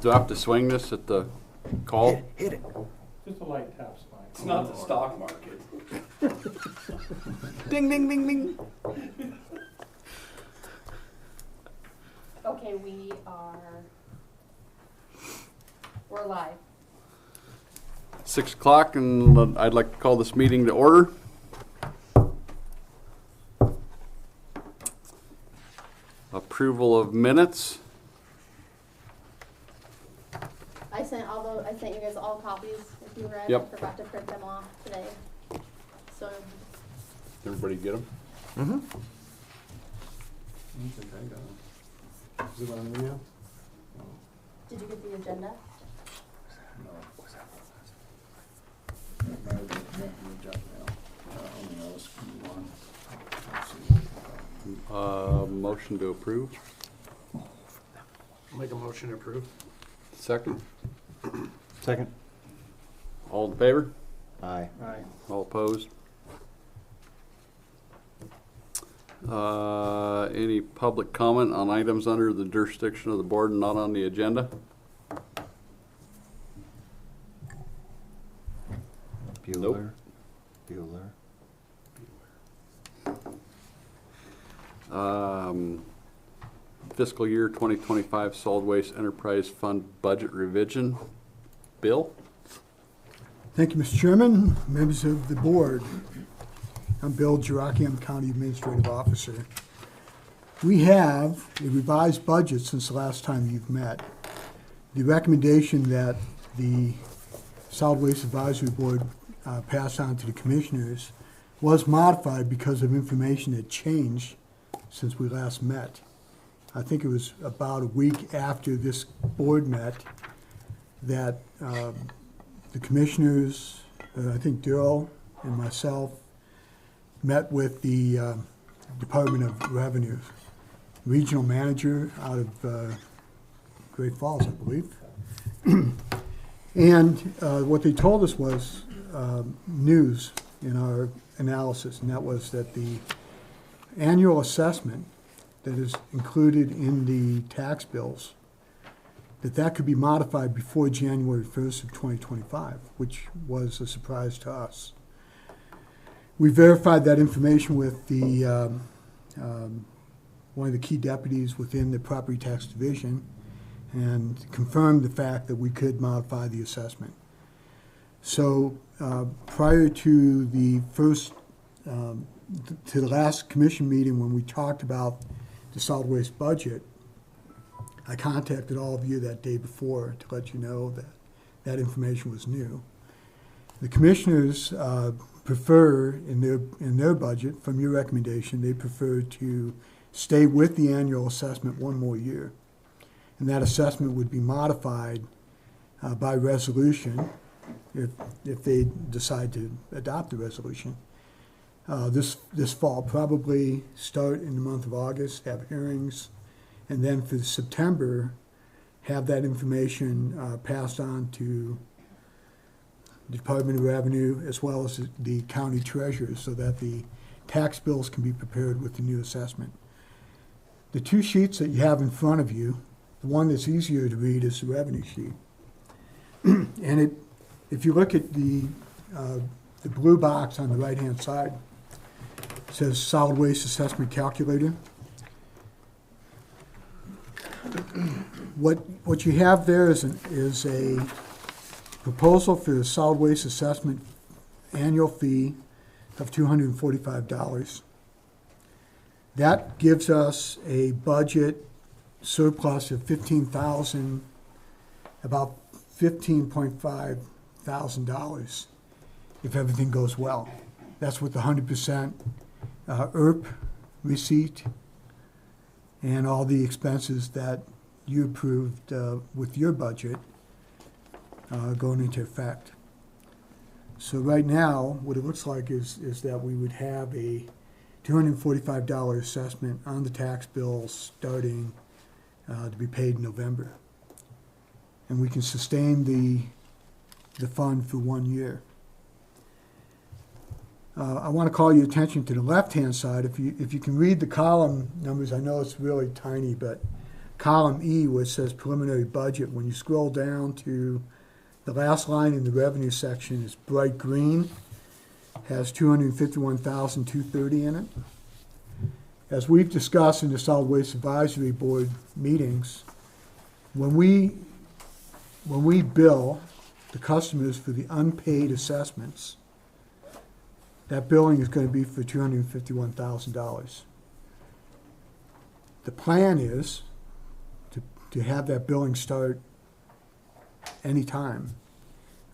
Do I have to swing this at the call? Hit it. Just a light tap spike. It's not the stock market. Ding, ding, ding, ding. Okay, we're live. 6 o'clock, and I'd like to call this meeting to order. Approval of minutes. I sent you guys all copies if you read. Yep. I forgot to print them off today. So Everybody get them? Mm-hmm. I don't think I got it. Is it on email? did you get the agenda? No. That might have been in the junk mail. Only knows one. Let's see. Motion to approve. Make a motion to approve. Second. Second. All in favor? Aye. Aye. All opposed? Any public comment on items under the jurisdiction of the board and not on the agenda? Bueller. Bueller. Fiscal year 2025 Solid Waste Enterprise Fund Budget Revision. Bill? Thank you, Mr. Chairman, members of the board. I'm Bill Giracchi, I'm County Administrative Officer. We have a revised budget since the last time you've met. The recommendation that the Solid Waste Advisory Board passed on to the commissioners was modified because of information that changed since we last met. I think it was about a week after this board met that the commissioners, I think Daryl and myself, met with the Department of Revenue regional manager out of Great Falls, I believe. And what they told us was news in our analysis, and that was that the annual assessment that is included in the tax bills, that could be modified before January 1st of 2025, which was a surprise to us. We verified that information with the one of the key deputies within the property tax division and confirmed the fact that we could modify the assessment. So prior to the to the last commission meeting when we talked about the solid waste budget, I contacted all of you that day before to let you know that that information was new. The commissioners prefer in their budget, from your recommendation, they prefer to stay with the annual assessment one more year. And that assessment would be modified by resolution if they decide to adopt the resolution. This fall, probably start in the month of August, have hearings, and then for September, have that information passed on to the Department of Revenue as well as the county treasurer so that the tax bills can be prepared with the new assessment. The two sheets that you have in front of you, the one that's easier to read is the revenue sheet. And if you look at the blue box on the right-hand side, it says Solid Waste Assessment Calculator. What you have there is a proposal for the solid waste assessment annual fee of $245. That gives us a budget surplus of about $15.5 thousand if everything goes well. That's with the 100% ERP receipt and all the expenses that you approved with your budget going into effect. So right now, what it looks like is that we would have a $245 assessment on the tax bills starting to be paid in November. And we can sustain the fund for 1 year. I want to call your attention to the left-hand side. If you can read the column numbers, I know it's really tiny, but column E where it says preliminary budget, when you scroll down to the last line in the revenue section, is bright green, has $251,230 in it. As we've discussed in the Solid Waste Advisory Board meetings, when we bill the customers for the unpaid assessments, that billing is going to be for $251,000. The plan is to have that billing start anytime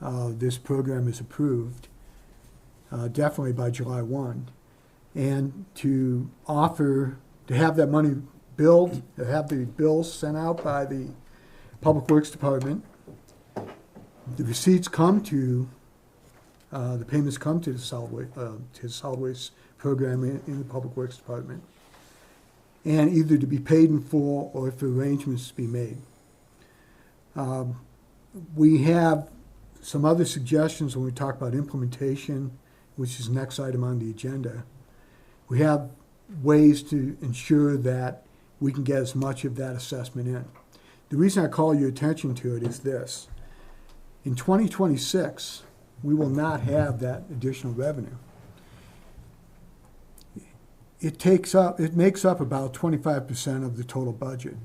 this program is approved, definitely by July 1, and to have that money billed, to have the bills sent out by the Public Works Department. The receipts come to, the payments come to the solid waste program in the Public Works Department, and either to be paid in full or for arrangements to be made. We have some other suggestions when we talk about implementation, which is the next item on the agenda. We have ways to ensure that we can get as much of that assessment in. The reason I call your attention to it is this. In 2026, we will not have that additional revenue. It makes up about 25% of the total budget,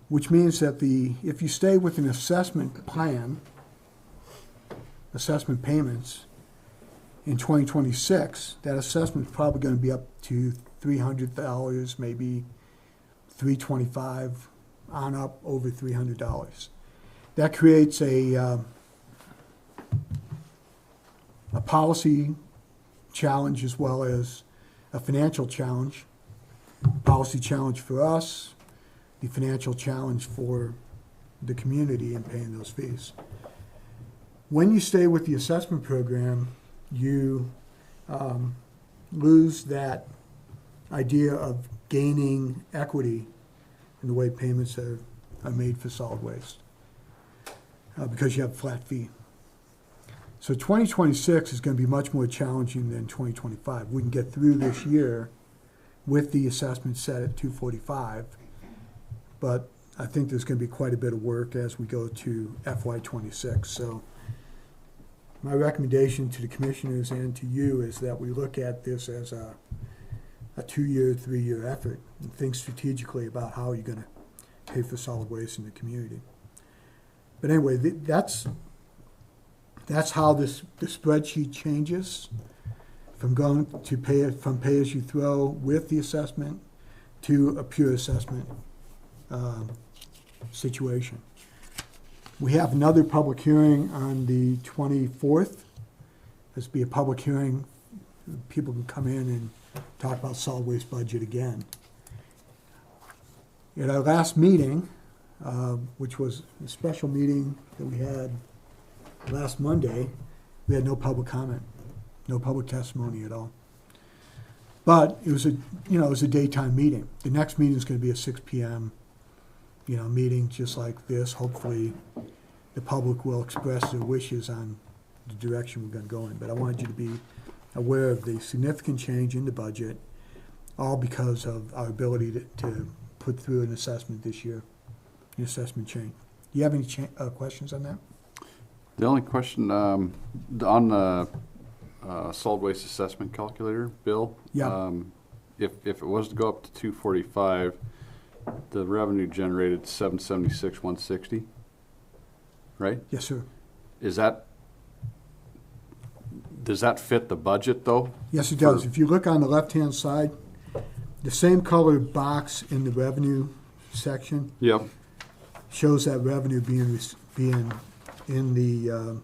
which means that if you stay with an assessment plan, assessment payments, in 2026, that assessment is probably going to be up to $300, maybe $325, on up over $300. That creates a policy challenge as well as a financial challenge. Policy challenge for us, the financial challenge for the community in paying those fees. When you stay with the assessment program, you lose that idea of gaining equity in the way payments are made for solid waste because you have a flat fee. So 2026 is going to be much more challenging than 2025. We can get through this year with the assessment set at 245, but I think there's going to be quite a bit of work as we go to FY26. So my recommendation to the commissioners and to you is that we look at this as a 2-year, 3-year effort and think strategically about how you're going to pay for solid waste in the community. But anyway, that's how the spreadsheet changes from going to pay as you throw with the assessment to a pure assessment situation. We have another public hearing on the 24th. This will be a public hearing. People can come in and talk about solid waste budget again. At our last meeting, which was a special meeting that we had last Monday, we had no public comment, no public testimony at all. But it was a daytime meeting. The next meeting is going to be a 6 p.m. Meeting just like this. Hopefully, the public will express their wishes on the direction we're going to go in. But I wanted you to be aware of the significant change in the budget, all because of our ability to put through an assessment this year, an assessment change. Do you have any questions on that? The only question on the solid waste assessment calculator, Bill. Yeah. If it was to go up to 245, the revenue generated 776,160, right? Yes, sir. Does that fit the budget though? Yes, it does. If you look on the left-hand side, the same colored box in the revenue section Yep. shows that revenue being in the,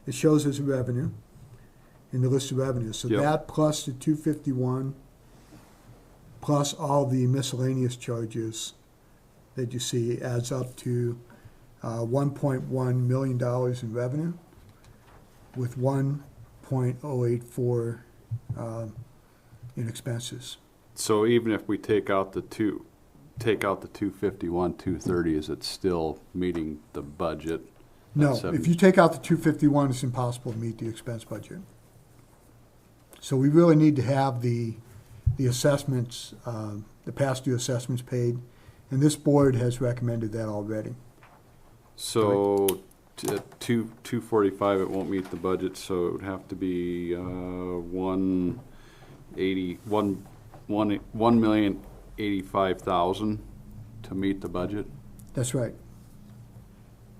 it shows as a revenue in the list of revenues. So Yep. that plus the 251, plus all the miscellaneous charges that you see adds up to $1.1 million in revenue with 1.084 in expenses. So even if we take out the 251, 230, is it still meeting the budget? No, Seven. if you take out the 251, it's impossible to meet the expense budget. So we really need to have the assessments, the past due assessments paid, And this board has recommended that already. So, at 245, it won't meet the budget, so it would have to be 1,085,000 to meet the budget. That's right.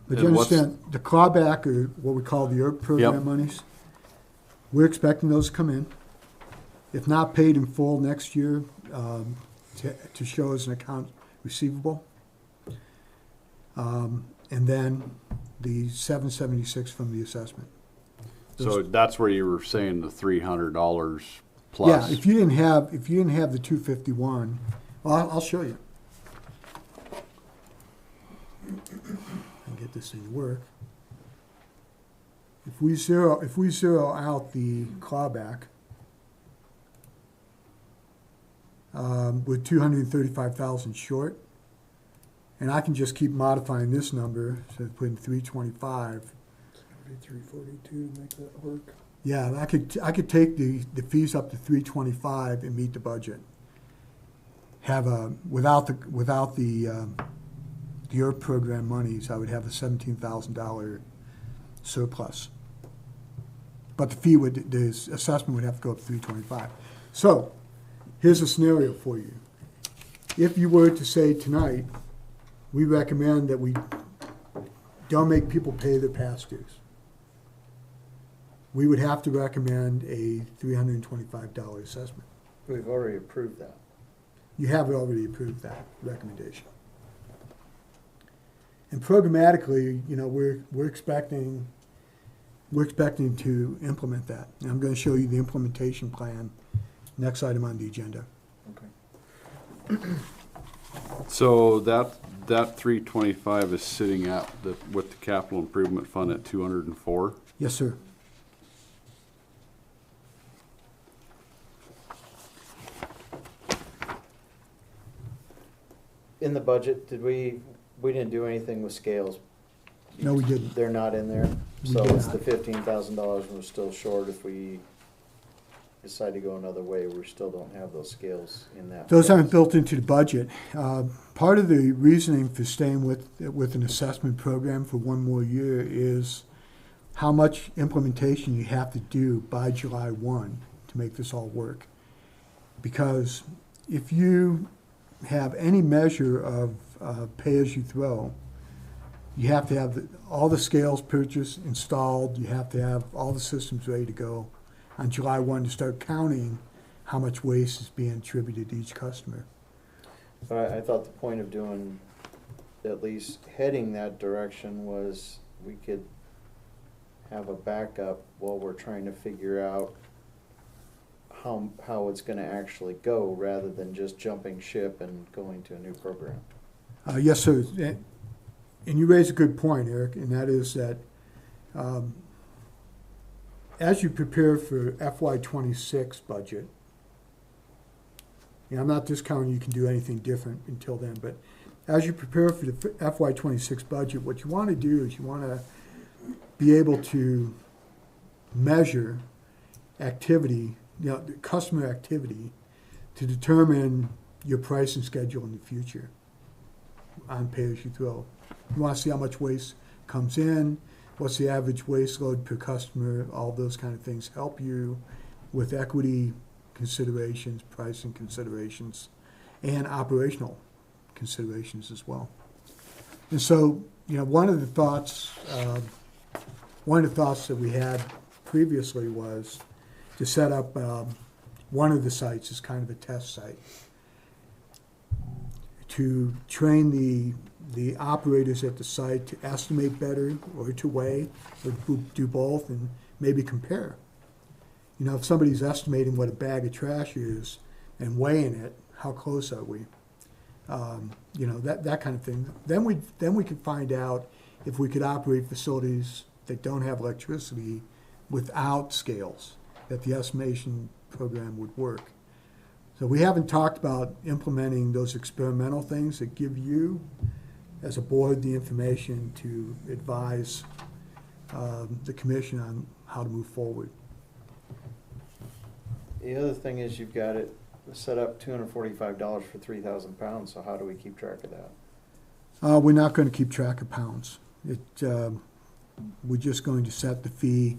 But you And what's- understand, the clawback, or what we call the ERP program Yep. monies, we're expecting those to come in. If not paid in full next year, to show as an account receivable. And then the 776 from the assessment. So that's where you were saying the $300 plus. Yeah, if you didn't have the 251, well, I'll show you. I'll get this thing to work. If we zero out the clawback, we're 235,000 short. And I can just keep modifying this number, so put in 325. 342 to make that work. Yeah, I could take the fees up to 325 and meet the budget. Have without the ERP program monies, I would have a $17,000 surplus. But the assessment would have to go up to 325. So, here's a scenario for you. If you were to say tonight, we recommend that we don't make people pay their past dues, we would have to recommend a $325 assessment. We've already approved that. You have already approved that recommendation. And programmatically, we're expecting to implement that. And I'm going to show you the implementation plan, next item on the agenda. Okay. So that 325 is sitting with the capital improvement fund at 204. Yes, sir. In the budget, we didn't do anything with scales? No, we didn't. They're not in there? We So did it's not. the $15,000 we're still short if we decide to go another way, we still don't have those scales in that. Those phase. aren't built into the budget. Part of the reasoning for staying with an assessment program for one more year is how much implementation you have to do by July 1 to make this all work. Because if you have any measure of pay-as-you-throw, you have to have all the scales purchased, installed, you have to have all the systems ready to go on July 1 to start counting how much waste is being attributed to each customer. But I thought the point of doing, at least heading that direction, was we could have a backup while we're trying to figure out how it's gonna actually go, rather than just jumping ship and going to a new program. Yes, sir. And you raise a good point, Eric, and that is that as you prepare for FY26 budget, and I'm not discounting you can do anything different until then, but as you prepare for the FY26 budget, what you want to do is you want to be able to measure activity, customer activity, to determine your pricing schedule in the future on pay-as-you-throw. You want to see how much waste comes in, what's the average waste load per customer, all those kind of things help you with equity considerations, pricing considerations, and operational considerations as well. And so, one of the thoughts that we had previously was to set up one of the sites as kind of a test site to train the operators at the site to estimate better, or to weigh, or do both, and maybe compare. If somebody's estimating what a bag of trash is and weighing it, how close are we? That kind of thing. Then we could find out if we could operate facilities that don't have electricity without scales, that the estimation program would work. So we haven't talked about implementing those experimental things that give you, as a board, the information to advise the commission on how to move forward. The other thing is, you've got it set up $245 for 3,000 pounds, so how do we keep track of that? We're not gonna keep track of pounds. We're just going to set the fee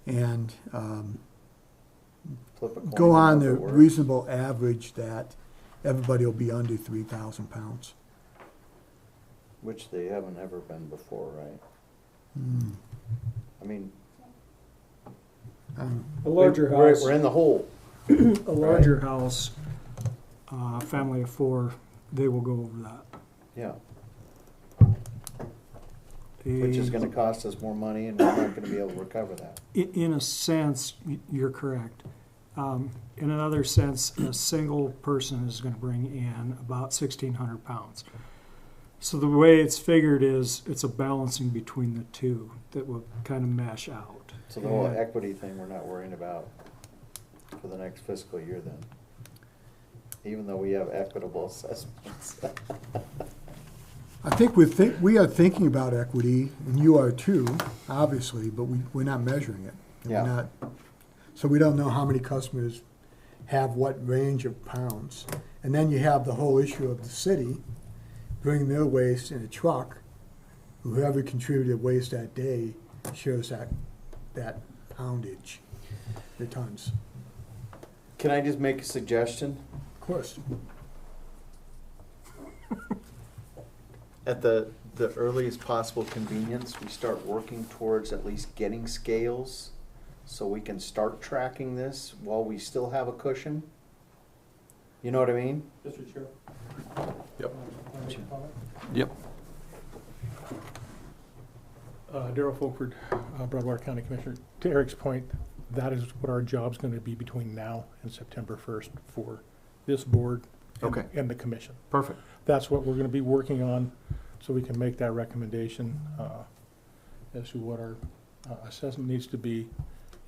and, Flip a coin go on and the hope it works? reasonable average that everybody will be under 3,000 pounds. Which they haven't ever been before, right? Hmm. I mean, A larger we're, house, we're in the hole. a larger house, family of 4, they will go over that. Yeah, which is A- gonna cost us more money and we're not gonna be able to recover that. In a sense, you're correct. In another sense, a single person is going to bring in about 1,600 pounds. So the way it's figured is it's a balancing between the two that will kind of mesh out. So the whole And- equity thing, we're not worrying about for the next fiscal year then. Even though we have equitable assessments. I think we are thinking about equity, and you are too, obviously, but we're not measuring it. And we're Yeah. not- So we don't know how many customers have what range of pounds. And then you have the whole issue of the city bringing their waste in a truck. Whoever contributed waste that day shows that poundage, the tons. Can I just make a suggestion? Of course. At the earliest possible convenience, we start working towards at least getting scales so we can start tracking this while we still have a cushion. You know what I mean? Mr. Chair. Yep. Can I make a comment? Yep. Darrell Fulford, Broadwater County Commissioner. To Eric's point, that is what our job's going to be between now and September 1st for this board and, Okay. and the commission. Perfect. That's what we're going to be working on, so we can make that recommendation as to what our assessment needs to be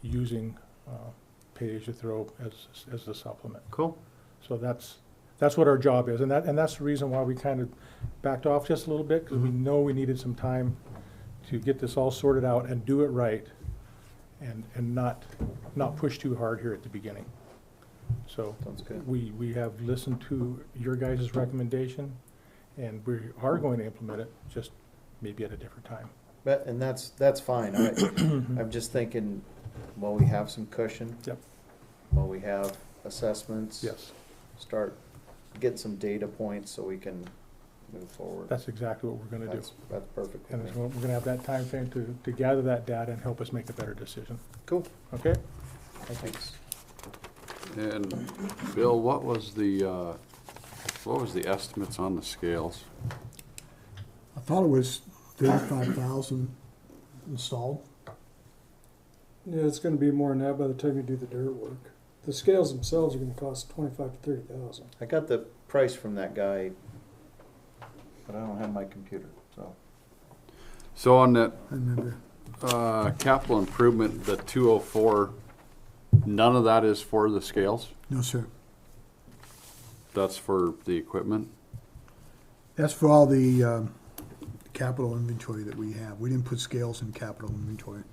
using pay-as-you-throw as the supplement. Cool. So that's what our job is, and that's the reason why we kind of backed off just a little bit, because we know we needed some time to get this all sorted out and do it right, and not push too hard here at the beginning. So Sounds good. we have listened to your guys' recommendation, and we are going to implement it, just maybe at a different time. But, and that's fine. I'm just thinking, while we have some cushion. Yep. While we have assessments. Yes, Get some data points so we can move forward. that's exactly what we're gonna do. That's perfect. with And me. we're gonna have that time frame to gather that data and help us make a better decision. Cool. Okay? Thanks. And Bill, what was the estimates on the scales? I thought it was 35,000 installed. Yeah, it's going to be more than that by the time you do the dirt work. The scales themselves are going to cost 25 to 30,000. I got the price from that guy, but I don't have my computer, so. So on that I remember. capital improvement, the 204, none of that is for the scales? No, sir. That's for the equipment? That's for all the capital inventory that we have. We didn't put scales in capital inventory.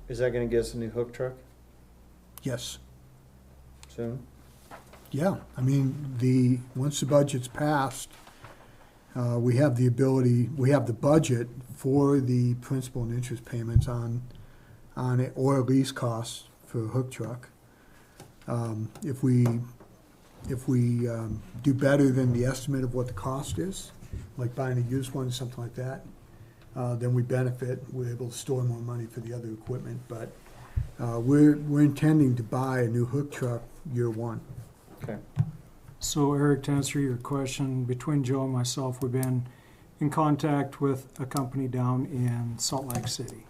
Is that gonna get us a new hook truck Yes. soon? Yeah, I mean, once the budget's passed, we have the ability, we have the budget for the principal and interest payments on it, or lease costs for a hook truck. If we do better than the estimate of what the cost is, like buying a used one, something like that, then we benefit. We're able to store more money for the other equipment, but we're intending to buy a new hook truck year one. Okay. So Eric, to answer your question, between Joe and myself, we've been in contact with a company down in Salt Lake City.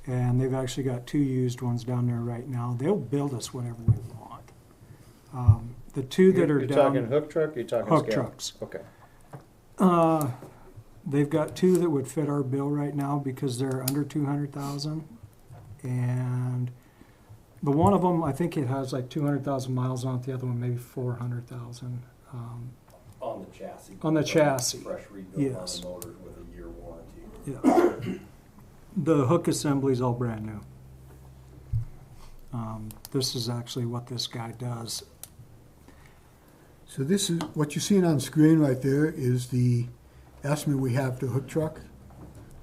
And they've actually got 2 used ones down there right now. They'll build us whatever we want. The 2 that are You're down. talking hook truck, or you're talking Hook scale? trucks. Okay. They've got 2 that would fit our bill right now because they're under 200,000. And the one of them, I think it has like 200,000 miles on it. The other one maybe 400,000. On the chassis. On the chassis, Fresh rebuild on yes. the motor with a year warranty. Yeah. The hook assembly's all brand new. This is actually what this guy does. So this is, what you're seeing on screen right there is the estimate we have for the hook truck.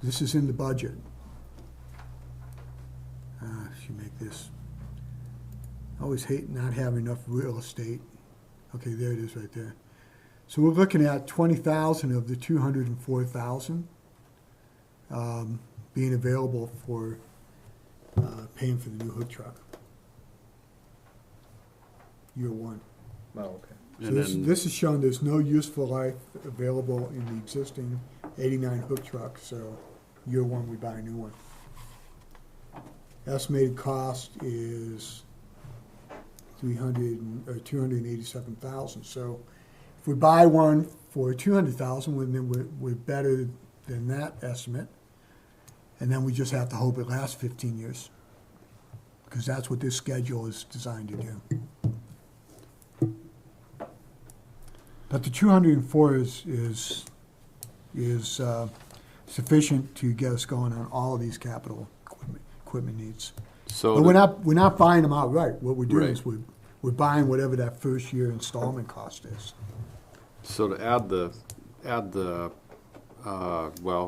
This is in the budget. Should make this, I always hate not having enough real estate. Okay, there it is right there. So we're looking at 20,000 of the 204,000 being available for paying for the new hook truck. Year one. Oh, okay. So And this, then- this is showing there's no useful life available in the existing 89 hook truck, so year one, we buy a new one. Estimated cost is 287,000. So if we buy one for 200,000, then we're better than that estimate. And then we just have to hope it lasts 15 years, because that's what this schedule is designed to do. But the 204 is sufficient to get us going on all of these capital equipment needs. So But we're not buying them outright. What we're doing is Right. we're buying whatever that first year installment cost is. So to add the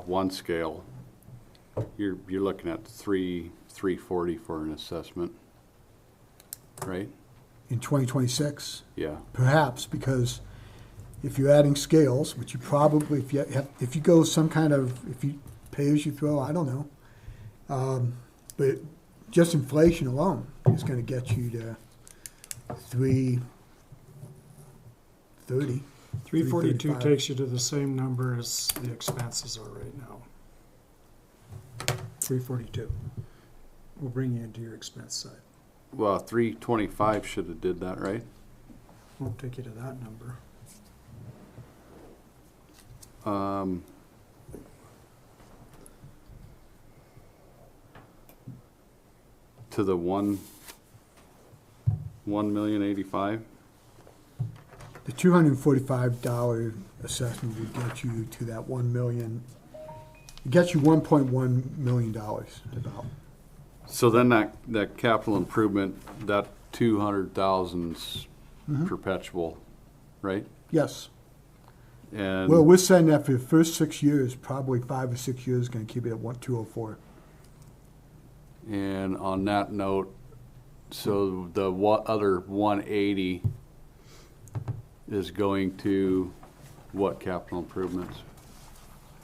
one scale, you're looking at 340 for an assessment, right? In 2026, Yeah. perhaps, because if you're adding scales, which you probably, if you go some kind of, if you pay as you throw, I don't know. But just inflation alone is gonna get you to 330. 342 335. takes you to the same number as the expenses are right now. 342 will bring you into your expense side. Well, 325 should have did that, right? Won't take you to that number. To the 1,085,000. The $245 assessment would get you to that 1 million. It gets you $1.1 million about. So then that capital improvement, that 200,000's perpetual, right? Yes. And Well, we're saying that for the first 6 years, probably 5 or 6 years, going to keep it at 204. And on that note, so the other 180 is going to what capital improvements?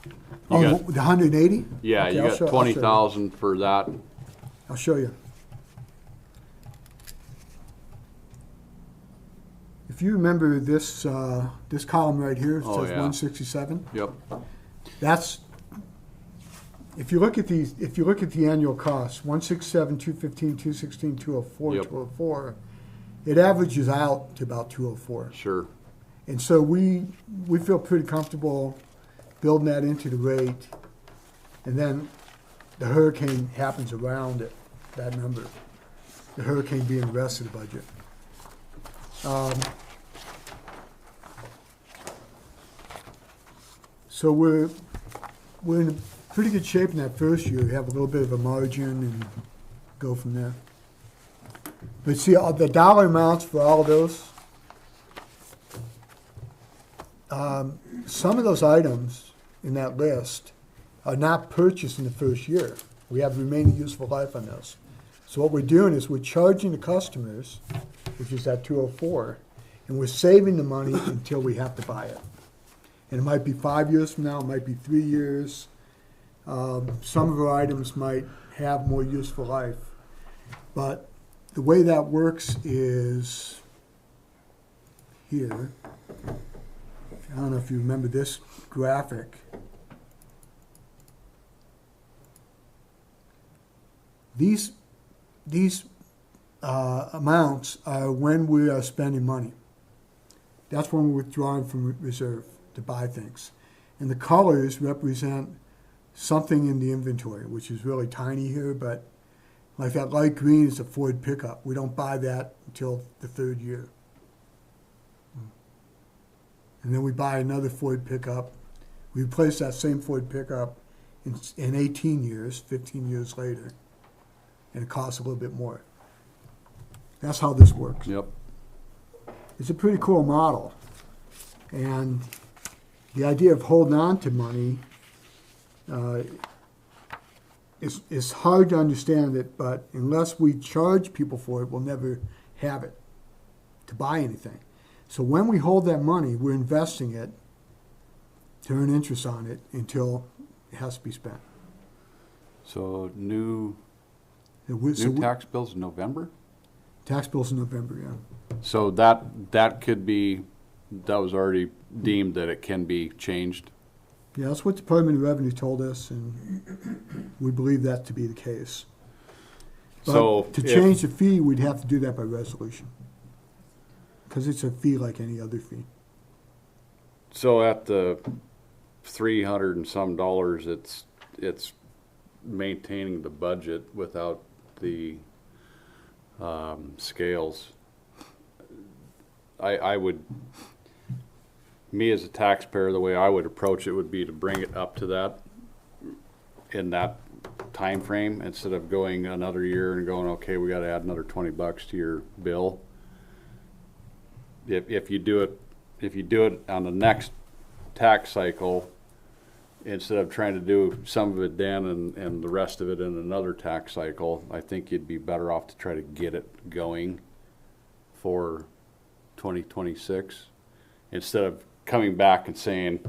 You Oh, got- the 180? Yeah, Okay, you I'll got show- I'll show you. 20,000 for that. I'll show you. If you remember this, this column right here, it Oh, says yeah. 167. Yep. That's, if you look at these, if you look at the annual costs, 167, 215, 216, 204, Yep. 204, it averages out to about 204. Sure. And so we feel pretty comfortable building that into the rate. And then the hurricane happens around it, that number. The hurricane being the rest of the budget. So we're in pretty good shape in that first year. We have a little bit of a margin and go from there. But see, the dollar amounts for all of those, some of those items in that list are not purchased in the first year. We have remaining useful life on those. So what we're doing is we're charging the customers, which is that 204, and we're saving the money until we have to buy it. And it might be 5 years from now, it might be 3 years. Some of our items might have more useful life. But the way that works is here. I don't know if you remember this graphic. These amounts are when we are spending money. That's when we're withdrawing from reserve to buy things. And the colors represent something in the inventory, which is really tiny here, but like that light green is a Ford pickup. We don't buy that until the third year. And then we buy another Ford pickup. We replace that same Ford pickup in 18 years, 15 years later, and it costs a little bit more. That's how this works. Yep. It's a pretty cool model. And the idea of holding on to money is hard to understand it, but unless we charge people for it, we'll never have it to buy anything. So when we hold that money, we're investing it to earn interest on it until it has to be spent. So new So tax bills in November? tax bills in November, yeah. So that could be, that was already deemed that it can be changed. Yeah, that's what Department of Revenue told us, and we believe that to be the case. So But to if- change the fee, we'd have to do that by resolution. Because it's a fee like any other fee. So at the $300 and some dollars, it's maintaining the budget without the scales. I would, me as a taxpayer, the way I would approach it would be to bring it up to that in that time frame instead of going another year and going, okay, we got to add another $20 to your bill. If you do it on the next tax cycle, instead of trying to do some of it then and the rest of it in another tax cycle, I think you'd be better off to try to get it going for 2026 instead of coming back and saying,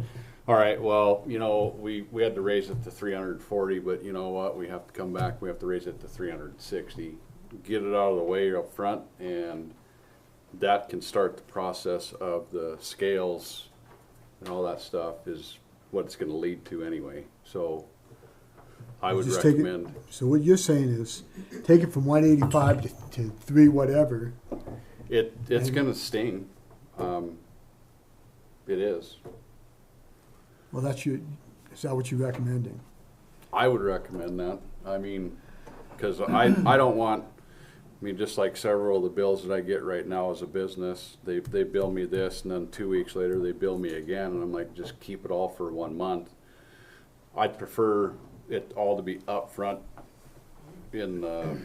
all right, well, you know, we had to raise it to 340, but you know what, we have to come back, we have to raise it to 360. Get it out of the way up front, and that can start the process of the scales and all that stuff is what it's going to lead to anyway. So I would Just take it- recommend. So what you're saying is, take it from 185 to 3 whatever. It's going to sting. It is. Well, is that what you're recommending? I would recommend that. I mean, because I don't want, I mean, just like several of the bills that I get right now as a business, they bill me this, and then 2 weeks later they bill me again, and I'm like, just keep it all for 1 month. I'd prefer it all to be upfront in the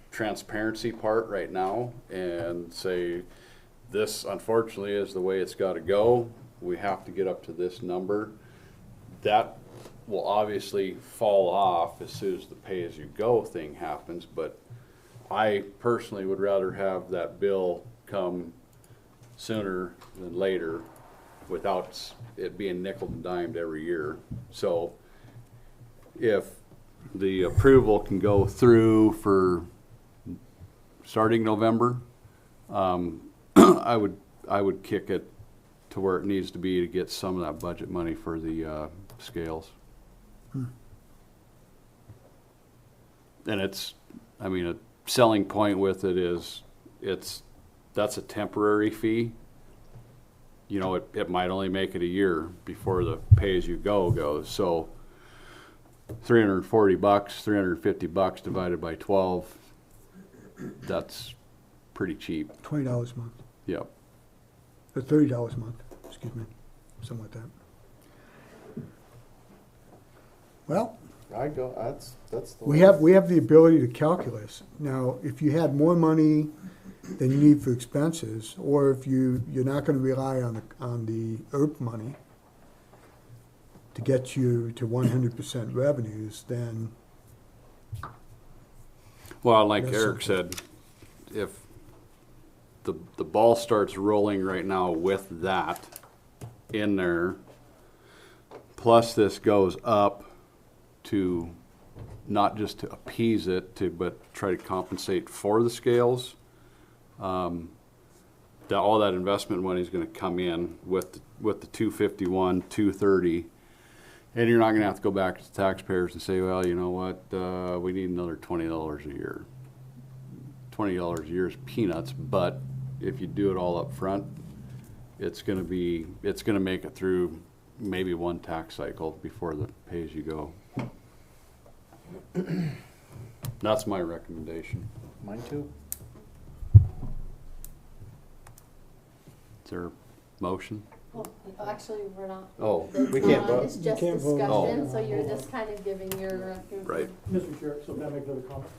transparency part right now, and say, this unfortunately is the way it's got to go. We have to get up to this number. That will obviously fall off as soon as the pay-as-you-go thing happens, but I personally would rather have that bill come sooner than later without it being nickel and dimed every year. So if the approval can go through for starting November, I would kick it to where it needs to be to get some of that budget money for the scales. And it's, I mean, a selling point with it is that's a temporary fee. You know, it might only make it a year before the pay-as-you-go goes. So $340, $350 divided by 12, that's pretty cheap. $20 a month, Yep. or $30 a month, excuse me, something like that. Well, I go, that's the we way. have the ability to calculate. Now, if you had more money than you need for expenses, or if you're not going to rely on the ERP money to get you to 100% revenues, then Well, like That's Eric something. said, if the ball starts rolling right now with that in there, plus this goes up to not just to appease it, but try to compensate for the scales, all that investment money is going to come in with the 251, 230. And you're not going to have to go back to the taxpayers and say, well, you know what, we need another $20 a year. $20 a year is peanuts, but if you do it all up front, it's going to make it through maybe one tax cycle before the pay-as-you-go. That's my recommendation. Mine too. Is there a motion? Well, actually, we're not. Oh, we can't vote. It's just can't vote. discussion, Oh. so you're just kind of giving your. Right. Mr. Chair, so can I make another comment?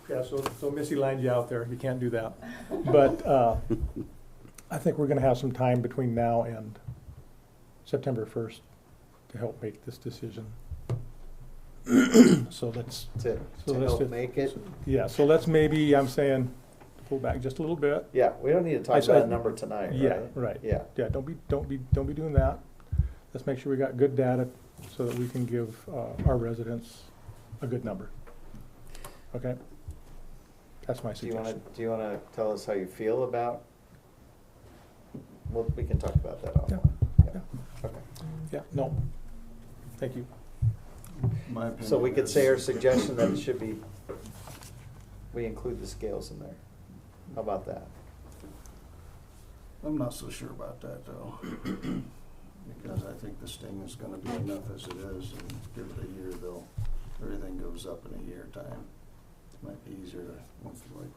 Yeah, so Missy lined you out there, you can't do that. But I think we're gonna have some time between now and September 1st to help make this decision. So let's, To So let's help just- make it. yeah, so let's maybe, I'm saying, pull back just a little bit. Yeah, we don't need to talk I- about a number tonight, right? Yeah, right. Yeah. Yeah, don't be doing that. Let's make sure we got good data so that we can give our residents a good number. Okay? That's my Do you wanna, suggestion. do you wanna tell us how you feel about? Well, we can talk about that Yeah. offline. Yeah. Okay. Yeah, no, thank you. My opinion So we could is- say our suggestion that it should be, we include the scales in there. How about that? I'm not so sure about that though, because I think the sting is gonna be enough as it is, and give it a year, everything goes up in a year time. Might be easier to, once, like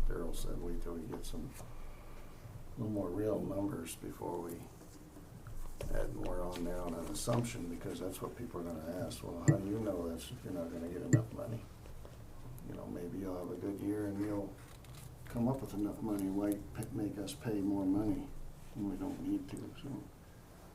Daryl said, wait till we get some, a little more real numbers before we add more on there on an assumption, because that's what people are gonna ask. Well, how do you know that's, you're not gonna get enough money? You know, maybe you'll have a good year and you'll come up with enough money, why make us pay more money when we don't need to, so,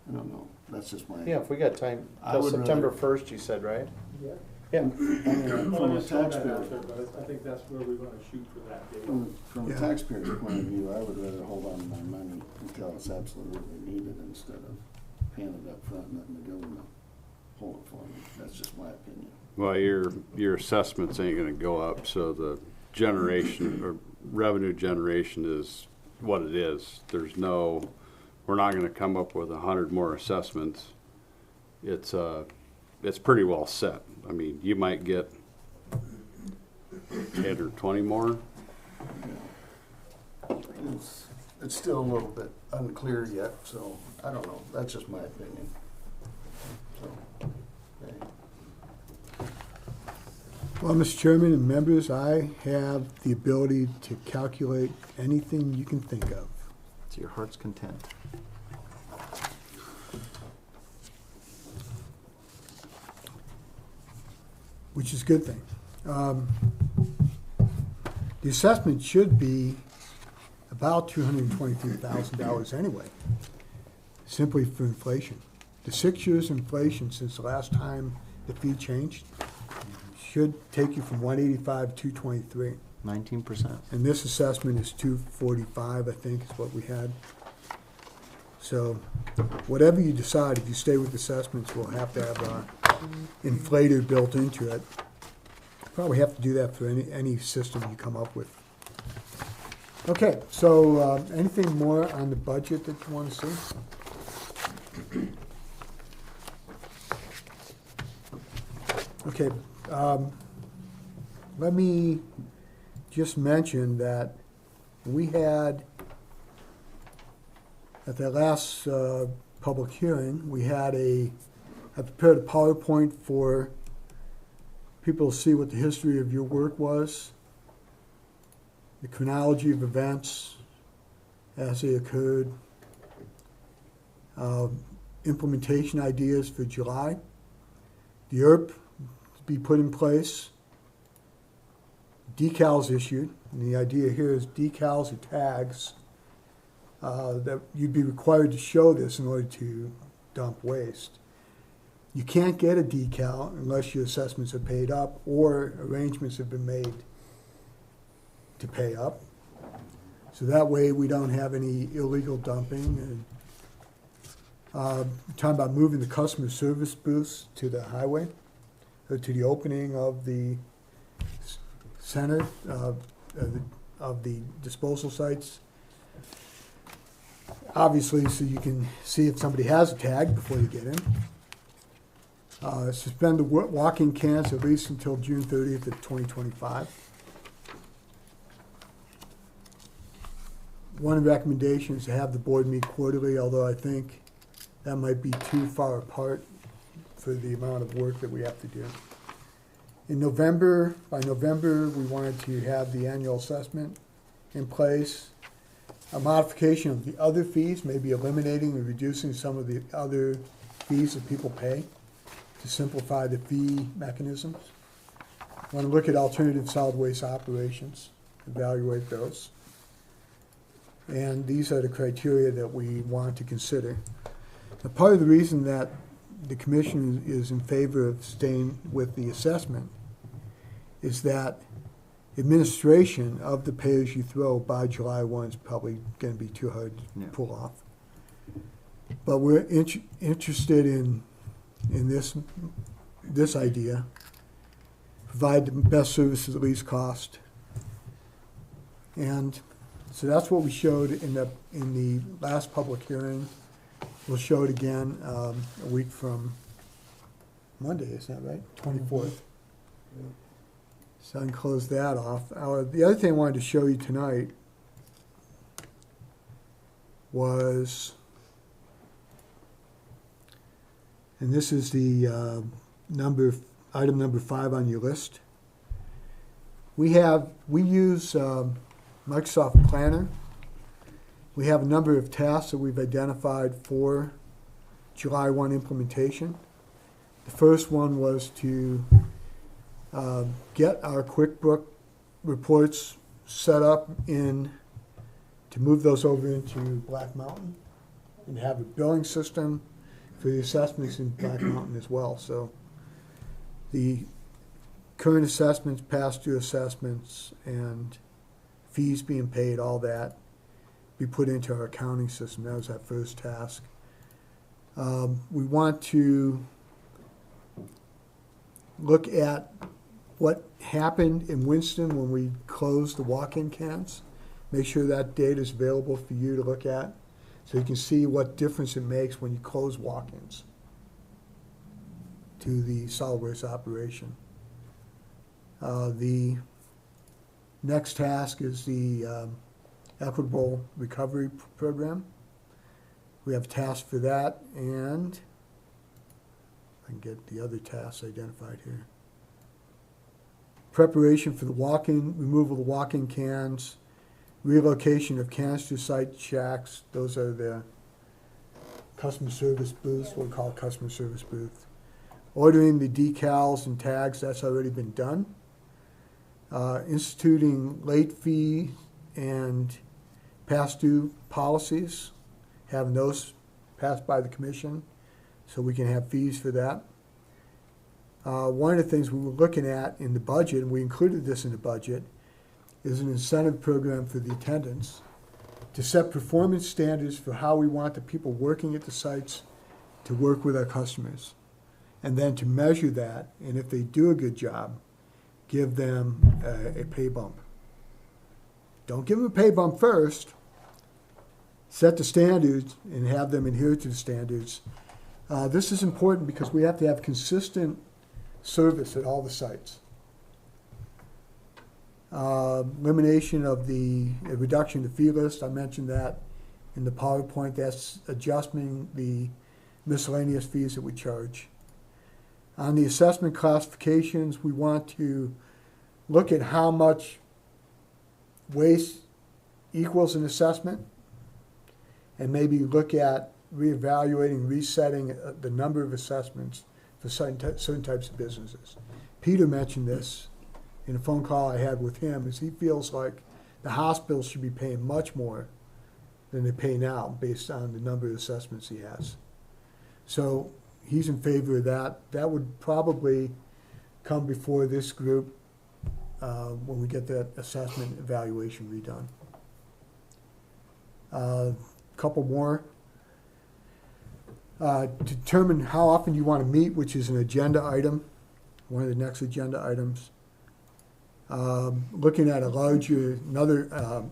I don't know, that's just my. Yeah, if we got time, I till would September rather- 1st, you said, right? Yeah. Yeah. I mean, from a taxpayer, but I think that's where we're gonna shoot for that date. from a Yeah. taxpayer's point of view, I would rather hold on to my money until it's absolutely needed instead of paying it up front and letting the government hold it for me. That's just my opinion. Well, your assessments ain't gonna go up, so the generation or revenue generation is what it is. We're not gonna come up with 100 more assessments. It's pretty well set. I mean, you might get 10 or 20 more. It's still a little bit unclear yet, so I don't know. That's just my opinion. So, okay. Well, Mr. Chairman and members, I have the ability to calculate anything you can think of. To your heart's content. Which is a good thing. The assessment should be about $223,000 anyway, simply for inflation. The 6 years inflation since the last time the fee changed should take you from 185 to 223. 19%. And this assessment is 245, I think, is what we had. So whatever you decide, if you stay with assessments, we'll have to have our inflator built into it. Probably have to do that for any system you come up with. Okay, so anything more on the budget that you want to see? Okay, let me just mention that we had, at the last public hearing, I prepared a PowerPoint for people to see what the history of your work was, the chronology of events as they occurred, implementation ideas for July, the ERP to be put in place, decals issued, and the idea here is decals or tags that you'd be required to show this in order to dump waste. You can't get a decal unless your assessments are paid up or arrangements have been made to pay up. So that way we don't have any illegal dumping. And talking about moving the customer service booths to the highway, or to the opening of the center of the disposal sites. Obviously, so you can see if somebody has a tag before you get in. Suspend the walk-in cans at least until June 30th of 2025. One recommendation is to have the board meet quarterly, although I think that might be too far apart for the amount of work that we have to do. By November, we wanted to have the annual assessment in place. A modification of the other fees, maybe eliminating or reducing some of the other fees that people pay to simplify the fee mechanisms. Want to look at alternative solid waste operations, evaluate those. And these are the criteria that we want to consider. Now, part of the reason that the commission is in favor of staying with the assessment is that administration of the pay-as-you-throw by July 1 is probably going to be too hard to Yeah. pull off. But we're interested in this idea, provide the best service at the least cost. And so that's what we showed in the last public hearing. We'll show it again a week from Monday, isn't that right? 24th. So I can close that off. The other thing I wanted to show you tonight was, and this is the item number 5 on your list. We use Microsoft Planner. We have a number of tasks that we've identified for July 1 implementation. The first one was to get our QuickBook reports set up to move those over into Black Mountain and have a billing system for the assessments in Black Mountain as well. So the current assessments, past due assessments, and fees being paid, all that, be put into our accounting system. That was our first task. We want to look at what happened in Winston when we closed the walk-in cans. Make sure that data is available for you to look at so you can see what difference it makes when you close walk-ins to the solid waste operation. The next task is the Equitable Recovery Program. We have tasks for that, and I can get the other tasks identified here. Preparation for the walk-in, removal of walk-in cans, relocation of canister site shacks. Those are the customer service booths, what we call customer service booth. Ordering the decals and tags, that's already been done. Instituting late fee and past due policies, having those passed by the commission so we can have fees for that. One of the things we were looking at in the budget, and we included this in the budget, is an incentive program for the attendants to set performance standards for how we want the people working at the sites to work with our customers. And then to measure that, and if they do a good job, give them a pay bump. Don't give them a pay bump first. Set the standards and have them adhere to the standards. This is important because we have to have consistent service at all the sites. Elimination of the reduction of the fee list, I mentioned that in the PowerPoint. That's adjusting the miscellaneous fees that we charge. On the assessment classifications, we want to look at how much waste equals an assessment and maybe look at reevaluating, resetting the number of assessments for certain types of businesses. Peter mentioned this in a phone call I had with him, is he feels like the hospitals should be paying much more than they pay now based on the number of assessments he has. So he's in favor of that. That would probably come before this group when we get that assessment evaluation redone. Couple more. Determine how often you want to meet, which is an agenda item, one of the next agenda items. Looking at another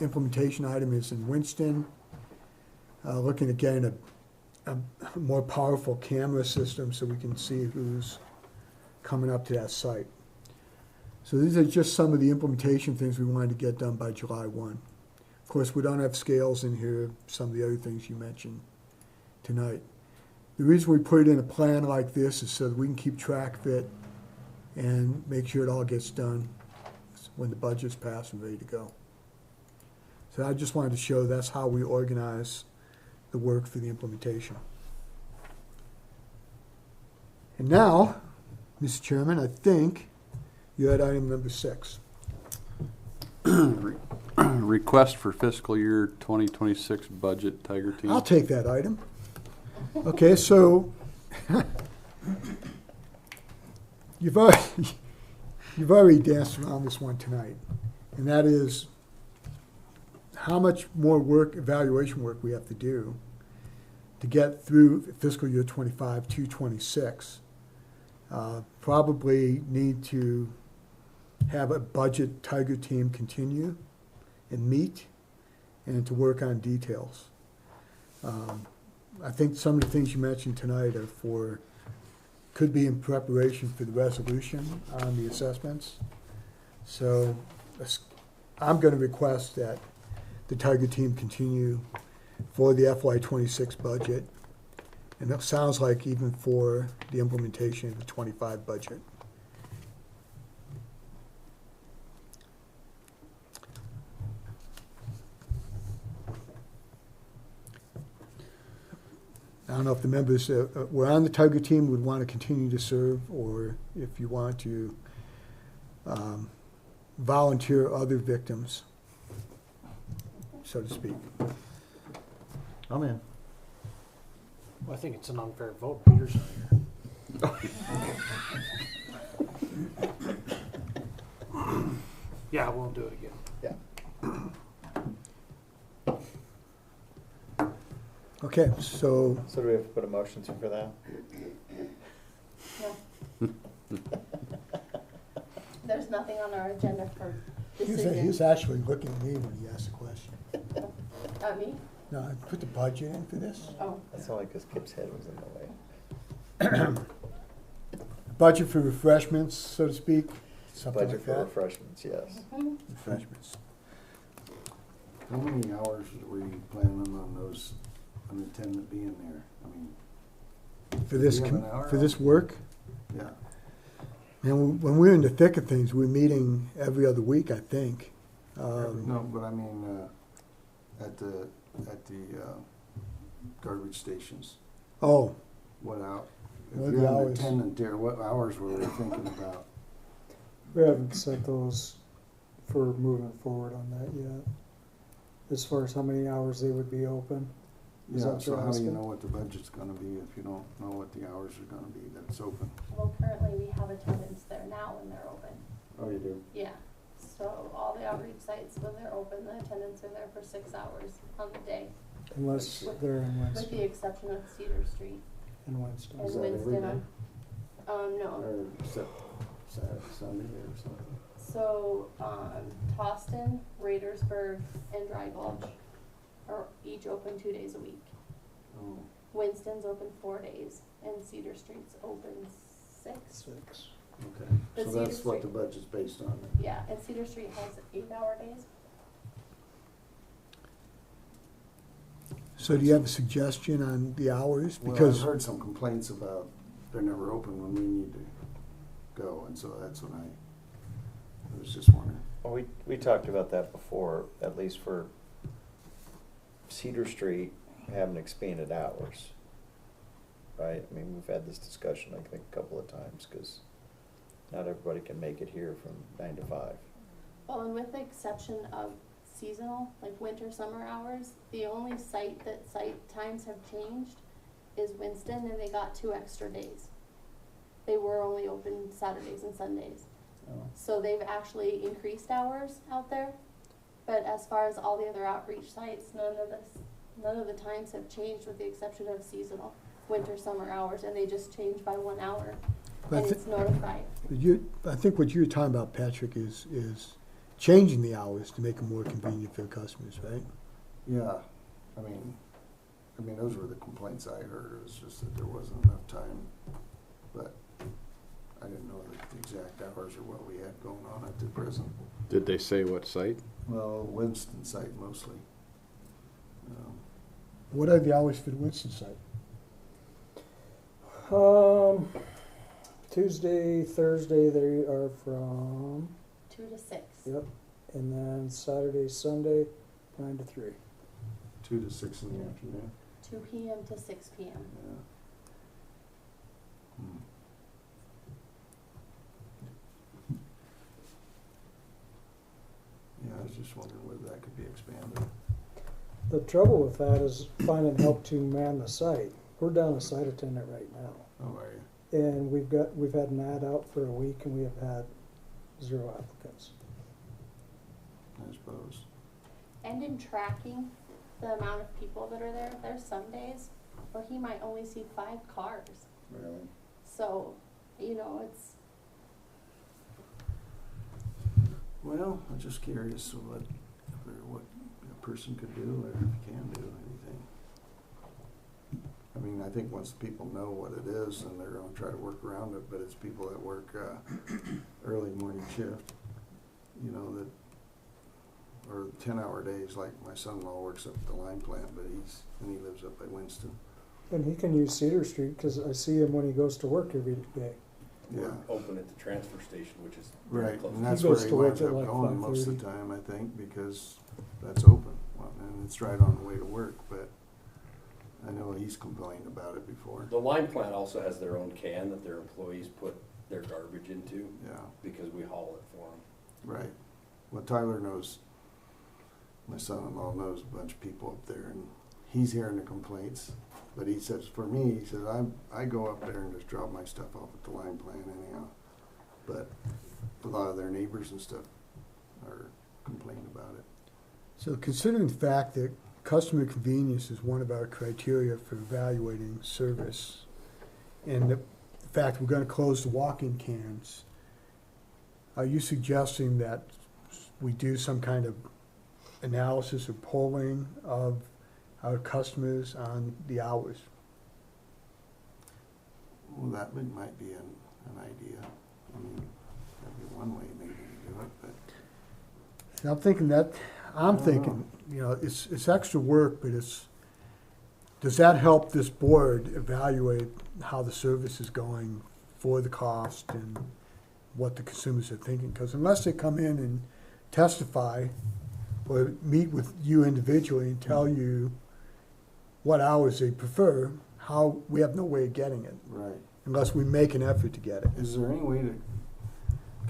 implementation item is in Winston. Looking at getting a more powerful camera system so we can see who's coming up to that site. So these are just some of the implementation things we wanted to get done by July 1. Of course, we don't have scales in here, some of the other things you mentioned tonight. The reason we put it in a plan like this is so that we can keep track of it and make sure it all gets done when the budget's passed and ready to go. So I just wanted to show that's how we organize the work for the implementation. And now, Mr. Chairman, I think You're at item number 6. Request for fiscal year 2026 budget, Tiger Team. I'll take that item. Okay, so you've already danced around this one tonight, and that is how much more work, evaluation work we have to do to get through fiscal year 25 to 26. Probably need to have a budget Tiger Team continue and meet and to work on details. I think some of the things you mentioned tonight could be in preparation for the resolution on the assessments. So I'm going to request that the Tiger Team continue for the FY26 budget. And it sounds like even for the implementation of the 25 budget. I don't know if the members who were on the Tiger Team would want to continue to serve, or if you want to volunteer other victims, so to speak. I'm in. Well, I think it's an unfair vote. Peter's not here. Yeah, we'll do it again. Okay, so So do we have to put a motion through for that? No. There's nothing on our agenda for he decision. was actually looking at me when he asked the question. Me? No, I put the budget in for this. Oh. That's only because Kip's head was in the way. Budget for refreshments, so to speak, something Budget like for that. refreshments, yes. Refreshments. How many hours were you planning on those, an attendant being there? I mean, For this, Do you have an hour for this work, yeah, and when we're in the thick of things, we're meeting every other week, I think. no, but I mean, at the garbage stations, Oh, what out? What If are you the have an hours? attendant there, what hours were they thinking about? We haven't set those for moving forward on that yet. As far as how many hours they would be open. Is Yeah, that so what you're how do you asking? know what the budget's gonna be if you don't know what the hours are gonna be that it's open? Well, currently we have attendants there now when they're open. Oh, you do? Yeah. So all the outreach sites, when they're open, the attendants are there for 6 hours on the day, Unless they're in with the Winston. exception of Cedar Street In Winston. and Is that every Winston. day? No. Or Saturday, Sunday or something? So, Toston, Raidersburg, and Dry Gulch are each open 2 days a week. Oh, Winston's open 4 days, and Cedar Street's open 6. 6. okay. But So Cedar that's what the Street- budget's based on. Yeah, and Cedar Street has 8-hour days. so do you have a suggestion on the hours? Well, I've Because, heard some complaints about they're never open when we need to go, and so that's when I was just wondering. Well, we talked about that before, at least for Cedar Street having expanded hours. Right? I mean, we've had this discussion, I think, a couple of times, because not everybody can make it here from 9 to 5. Well, and with the exception of seasonal, like winter, summer hours, the only site that site times have changed is Winston, and they got 2 extra days. They were only open Saturdays and Sundays. Oh. So they've actually increased hours out there. But as far as all the other outreach sites, none of the times have changed with the exception of seasonal, winter, summer hours, and they just change by 1 hour. But And I it's notified. I think what you're talking about, Patrick, is changing the hours to make them more convenient for the customers, right? Yeah, I mean, those were the complaints I heard, it was just that there wasn't enough time, but I didn't know the exact hours or what we had going on at the present. Did they say what site? Well, Winston site mostly. What are the hours for the Winston site? Tuesday, Thursday, they are from, 2 to 6. yep, and then Saturday, Sunday, 9 to 3. 2 to 6 in the afternoon, 2 p.m. to 6 p.m. yeah. that could be expanded. The trouble with that is finding help to man the site. We're down a site attendant right now. Oh, are you? And we've had an ad out for a week and we have had 0 applicants. I suppose. And in tracking the amount of people that are there, there's some days where he might only see 5 cars. Really? So, you know, it's, Well, I'm just curious what a person could do or if he can do anything. I mean, I think once people know what it is, then they're gonna try to work around it, but it's people that work, early morning shift, you know, that, or 10-hour days, like my son-in-law works up at the lime plant, but he lives up by Winston. And he can use Cedar Street because I see him when he goes to work every day. Yeah. Open at the transfer station, which is very Right, close. and that's He where goes he to work winds at up like going most of 5:30. the time, I think, because that's open. Well, and it's right on the way to work, but I know he's complained about it before. The lime plant also has their own can that their employees put their garbage into Yeah, because we haul it for them. right. Well, Tyler knows, my son-in-law knows a bunch of people up there, and he's hearing the complaints. But he says, for me, he says, I go up there and just drop my stuff off at the lime plant anyhow. But a lot of their neighbors and stuff are complaining about it. So considering the fact that customer convenience is one of our criteria for evaluating service, and the fact we're gonna close the walk-in cans, are you suggesting that we do some kind of analysis or polling of our customers on the hours? Well, that might be an idea. I mean, that'd be one way maybe to do it, but And I'm thinking, you know, it's extra work, but does that help this board evaluate how the service is going for the cost and what the consumers are thinking? Because unless they come in and testify or meet with you individually and tell you what hours they prefer, we have no way of getting it, right. unless we make an effort to get it. Is there any way to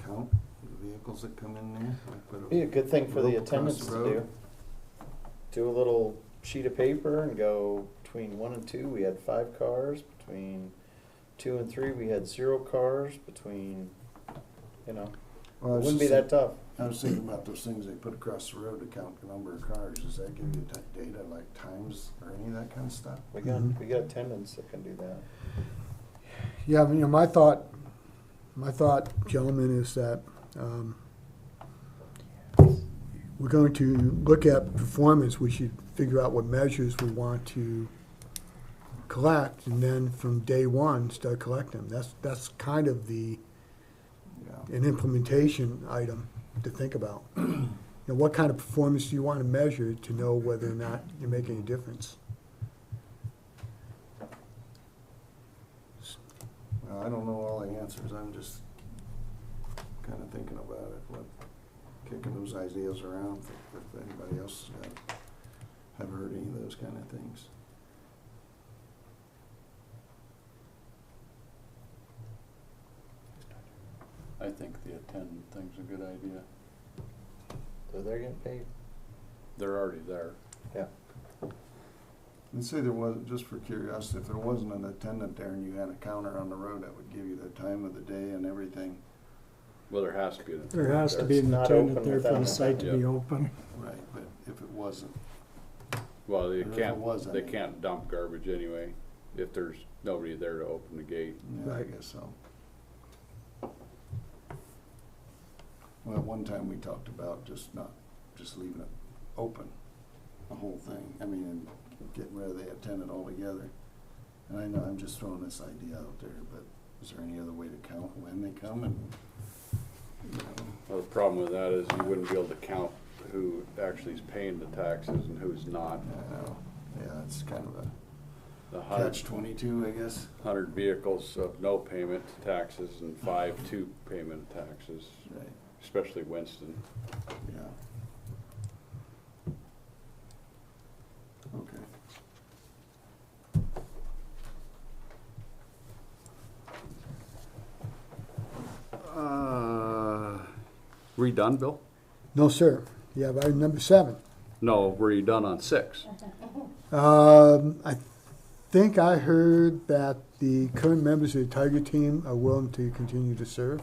count the vehicles that come in there? Like put Be a good thing for the rope across attendants the to road? do. Do a little sheet of paper and go between 1 and 2, we had 5 cars. Between 2 and 3, we had 0 cars. Between, you know, Well, I it was wouldn't be just that tough. I was thinking about those things they put across the road to count the number of cars. Does that give you data like times or any of that kind of stuff? We got Mhm. we got attendants that can do that. Yeah, I mean, you know, my thought, gentlemen, is that we're going to look at performance. We should figure out what measures we want to collect, and then from day one, start collecting them. That's kind of Yeah. an implementation item to think about. You know, what kind of performance do you want to measure to know whether or not you're making a difference? Well, I don't know all the answers. I'm just kind of thinking about it, kicking those ideas around if anybody else have heard any of those kind of things. I think the attendant thing's a good idea. So they're getting paid. They're already there. Yeah. And say there wasn't, just for curiosity, if there wasn't an attendant there and you had a counter on the road that would give you the time of the day and everything, Well, there has to be an attendant There has to be It's an not attendant open there for without the site to be Yeah. open. right, but if it wasn't, Well, Or if it was they any. can't dump garbage anyway, if there's nobody there to open the gate. yeah, I Right. guess so. Well, one time we talked about just leaving it open, the whole thing, I mean, and getting rid of the attendant altogether. And I know I'm just throwing this idea out there, but is there any other way to count when they come and, you know? Well, the problem with that is you wouldn't be able to count who actually is paying the taxes and who's not. Yeah, it's kind of a The catch-22, I guess. 100 vehicles of no payment to taxes and 5 to payment taxes, Right, especially Winston. yeah. Okay. We done, Bill? No, sir. Yeah, item number 7. No, were you done on 6? I think I heard that the current members of the Tiger team are willing to continue to serve.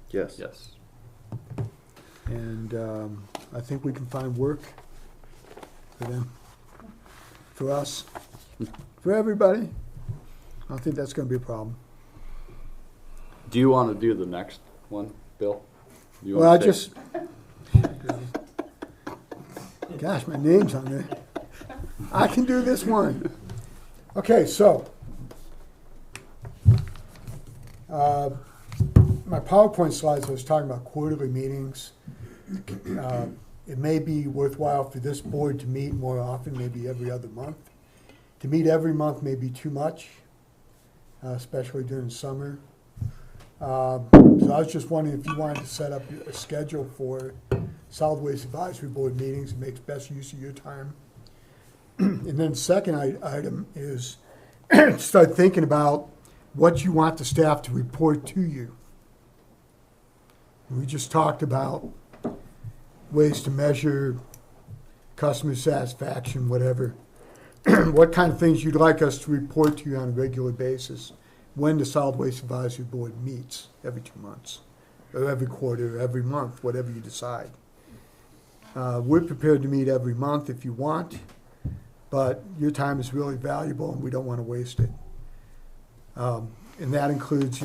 Yes. Yes. And I think we can find work for them, for us, for everybody. I don't think that's going to be a problem. Do you want to do the next one, Bill? You Well, I wanna take- just, gosh, my name's on there. I can do this one. Okay, so, my PowerPoint slides, I was talking about quarterly meetings. It may be worthwhile for this board to meet more often, maybe every other month. To meet every month may be too much, especially during summer. So I was just wondering if you wanted to set up a schedule for Solid Waste Advisory Board meetings. It makes best use of your time. And then the second item is start thinking about what you want the staff to report to you. We just talked about ways to measure customer satisfaction, whatever. What kind of things you'd like us to report to you on a regular basis when the Solid Waste Advisory Board meets every 2 months, or every quarter, or every month, whatever you decide. We're prepared to meet every month if you want, but your time is really valuable and we don't want to waste it. And that includes,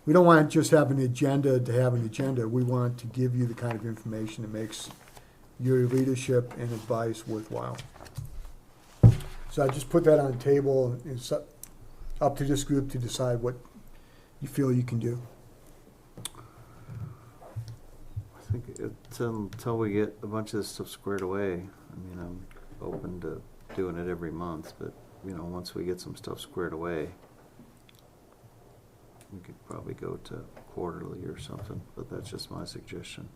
we don't want to just have an agenda to have an agenda. We want to give you the kind of information that makes your leadership and advice worthwhile. So I just put that on the table. It's up to this group to decide what you feel you can do. I think it's until we get a bunch of this stuff squared away. I mean, I'm open to doing it every month, but, once we get some stuff squared away, we could probably go to quarterly or something, but that's just my suggestion.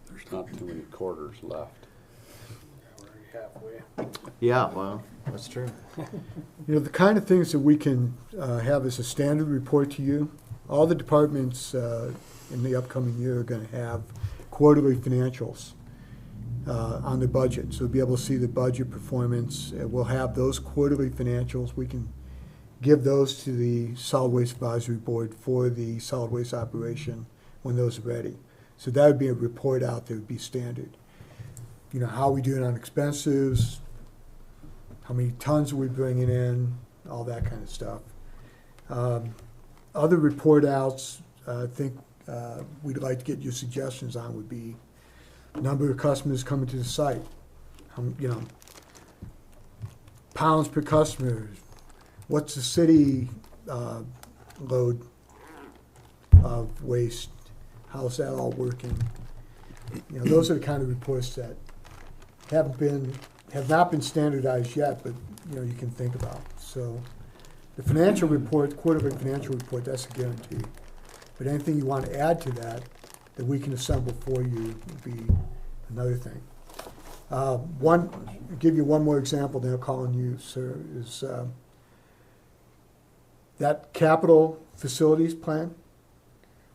There's not too many quarters left. We're already halfway. Yeah, well, that's true. The kind of things that we can have as a standard report to you, all the departments in the upcoming year are going to have quarterly financials on the budget. So we'll be able to see the budget performance. We'll have those quarterly financials. We can give those to the Solid Waste Advisory Board for the solid waste operation when those are ready. So that would be a report out that would be standard. How we doing on expenses, how many tons are we bringing in, all that kind of stuff. Other report outs, I think we'd like to get your suggestions on would be number of customers coming to the site, pounds per customer, what's the city load of waste, how's that all working? Those are the kind of reports that have not been standardized yet, but you can think about. So the financial report, quarterly financial report, that's a guarantee. But anything you want to add to that we can assemble for you would be another thing. Give you one more example, then I'll call on you, sir, is that capital facilities plan.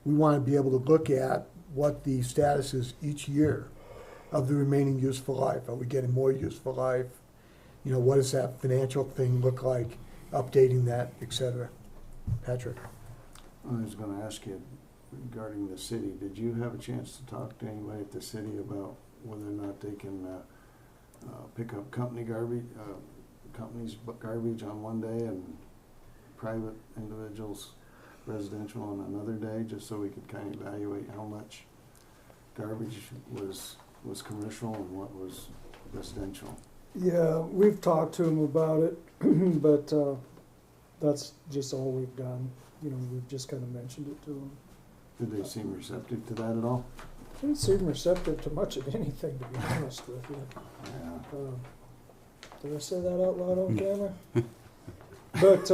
We want to be able to look at what the status is each year of the remaining useful life. Are we getting more useful life? What does that financial thing look like? Updating that, et cetera. Patrick. I was gonna ask you regarding the city, did you have a chance to talk to anybody at the city about whether or not they can pick up company's garbage on one day and private individuals' residential on another day, just so we could kind of evaluate how much garbage was commercial and what was residential? Yeah, we've talked to them about it, but that's just all we've done. We've just kind of mentioned it to them. Did they seem receptive to that at all? They didn't seem receptive to much of anything, to be honest with you. Yeah. Did I say that out loud on camera? But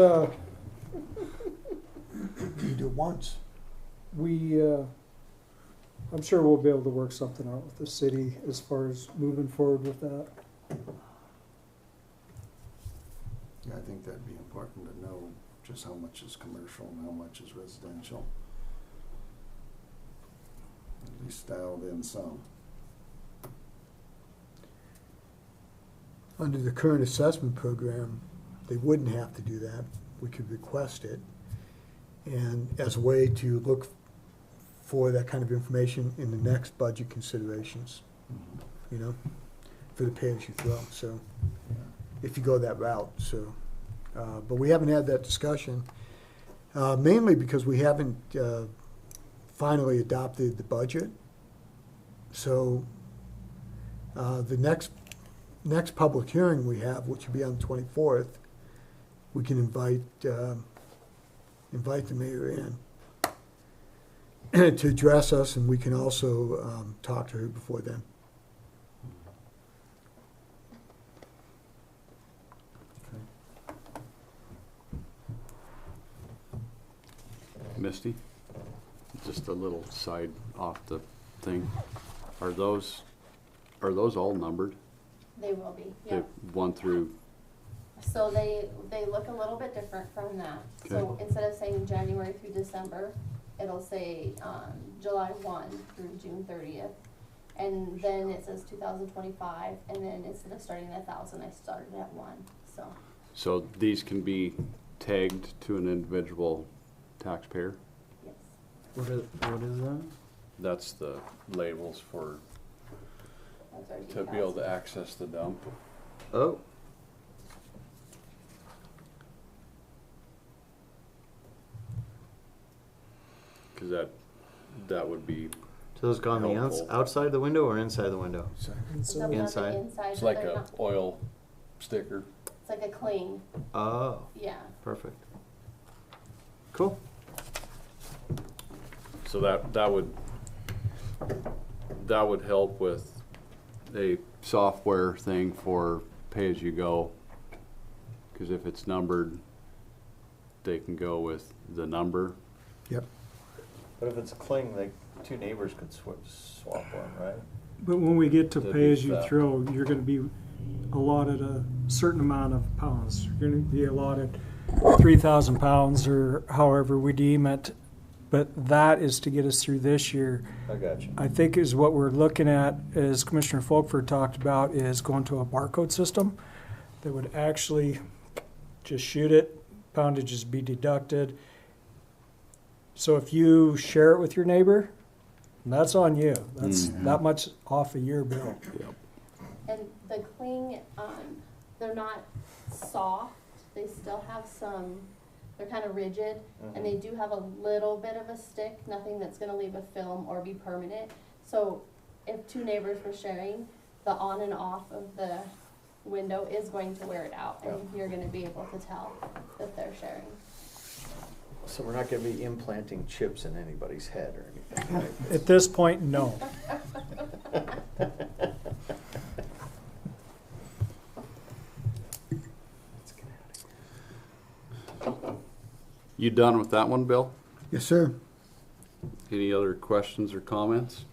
You do it once. I'm sure we'll be able to work something out with the city as far as moving forward with that. Yeah, I think that'd be important to know just how much is commercial and how much is residential. At least dialed in some. Under the current assessment program, they wouldn't have to do that. We could request it. And as a way to look for that kind of information in the next budget considerations, you know, for the pay-as-you-throw, so, if you go that route, so. But we haven't had that discussion, mainly because we haven't finally adopted the budget. So, the next public hearing we have, which will be on the 24th, we can invite the mayor in to address us, and we can also talk to her before then. Misty, just a little side off the thing. Are those all numbered? They will be, They yeah. 1 through, So they look a little bit different from that. So instead of saying January through December, it'll say, July 1 through June 30th. And then it says 2025, and then instead of starting at 1,000, I started at 1, so. so these can be tagged to an individual taxpayer? Yes. What is that? That's the labels for, Those are to be able decals. to access the dump. Oh. Cause that would be, So those go on the Helpful. outside the window or inside the window? Some on the Inside. inside, it's but like they're a not- oil sticker. It's like a cling, Oh, yeah. perfect. Cool. So that would help with a software thing for pay-as-you-go. Cause if it's numbered, they can go with the number. Yep. But if it's a cling, like, two neighbors could swap one, right? But when we get to That'd be pay-as-you-throw, you're gonna be allotted a certain amount of pounds. You're gonna be allotted 3,000 pounds or however we deem it. But that is to get us through this year. I got you. I think is what we're looking at, as Commissioner Folkford talked about, is going to a barcode system that would actually just shoot it, poundages be deducted. So if you share it with your neighbor, that's on you. That's that much off of your bill. And the cling, they're not soft, they still have some, they're kind of rigid, and they do have a little bit of a stick, nothing that's gonna leave a film or be permanent. So if two neighbors were sharing, the on and off of the window is going to wear it out, and you're gonna be able to tell that they're sharing. So we're not gonna be implanting chips in anybody's head or anything, right? At this point, no. You done with that one, Bill? Yes, sir. Any other questions or comments?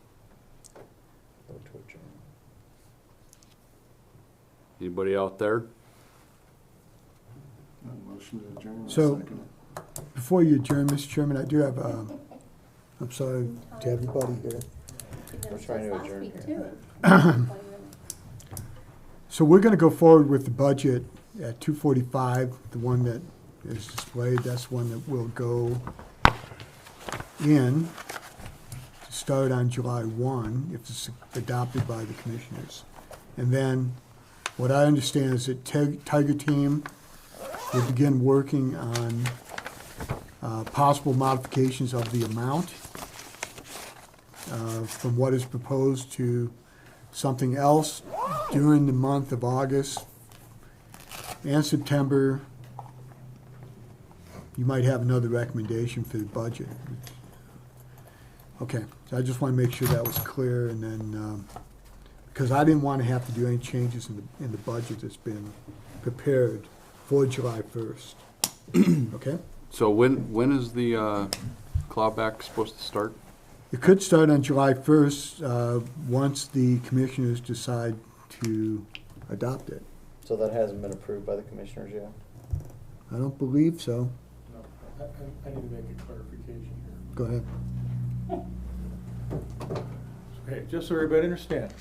Anybody out there? Motion to adjourn. So- Second. Before you adjourn, Mr. Chairman, I do have, I'm sorry to everybody here. We're trying to adjourn here. So we're gonna go forward with the budget at 2:45, the one that is displayed, that's one that will go in to start on July 1, if it's adopted by the commissioners. And then, what I understand is that Tiger Team will begin working on possible modifications of the amount from what is proposed to something else during the month of August and September. You might have another recommendation for the budget. Okay, so I just want to make sure that was clear, and then, because I didn't want to have to do any changes in the budget that's been prepared for July 1st. Okay? So when is the clawback supposed to start? It could start on July 1st, once the commissioners decide to adopt it. So that hasn't been approved by the commissioners yet? I don't believe so. I need to make a clarification here. Go ahead. Okay, just so everybody understands,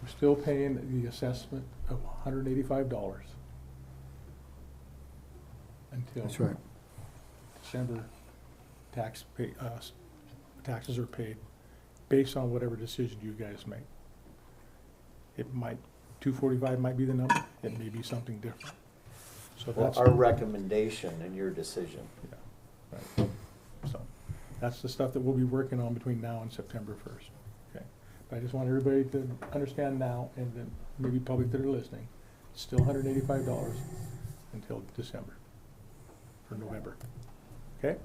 we're still paying the assessment of $185 until That's right. December taxes are paid based on whatever decision you guys make. It might, 245 might be the number, it may be something different. So Well, that's, our recommendation and your decision. yeah, right. So, that's the stuff that we'll be working on between now and September 1st, okay? But I just want everybody to understand now, and then maybe public that are listening, it's still $185 until December, or November, okay?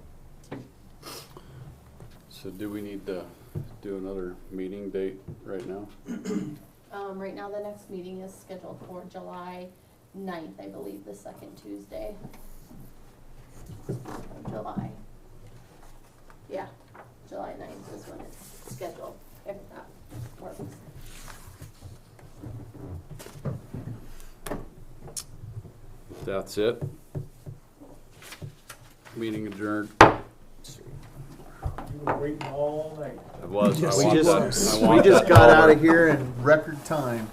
So do we need to do another meeting date right now? Right now, the next meeting is scheduled for July 9th, I believe, the second Tuesday of July. Yeah, July 9th is when it's scheduled, if that works. If that's it, meeting adjourned. You were waiting all night. I was, I We want just, that. I we want just that got dollar. out of here in record time.